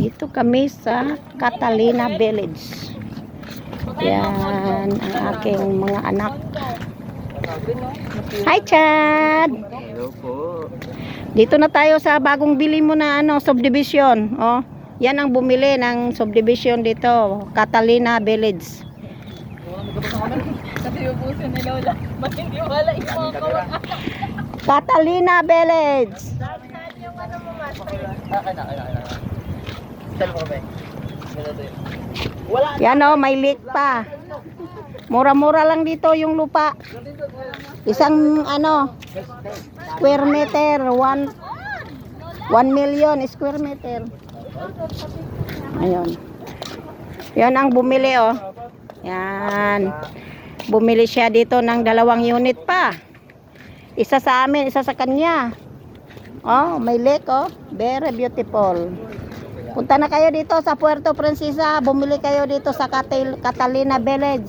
Dito kami sa Catalina Village. Yan ang aking mga anak. Hi, Chad! Hello po. Dito na tayo sa bagong bili mo na subdivision. Oh, yan ang bumili ng subdivision dito, Catalina Village. Kasi yung puso ni Lola, hindi wala yung mga kawag. Catalina Village. Saan yung ano mo, master? Yan oh, may lake pa. Mura-mura lang dito yung lupa. Isang square meter, 1 million square meter. Ayun. Yan ang bumili oh. Yan. Bumili siya dito ng 2 unit pa. Isa sa amin, isa sa kanya. Oh, may lake oh. Very beautiful. Punta na kayo dito sa Puerto Princesa. Bumili kayo dito sa Catalina Village.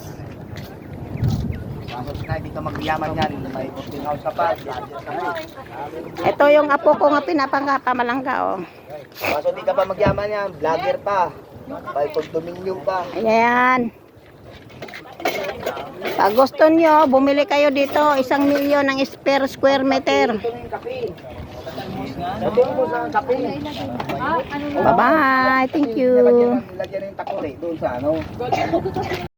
Tapos na, hindi ka magyaman yan. May posting house ka pa. Ito yung apo ko nga pinapamalangka oh. Kaso hindi ka pa magyaman yan. Vlogger pa. May condominium pa. Ayan. Pag gusto nyo, bumili kayo dito 1 milyon ng per square meter. Ito na yung kape. Sabihin mo sa kape. Bye-bye. Thank you. Lagyan na yung takore doon sa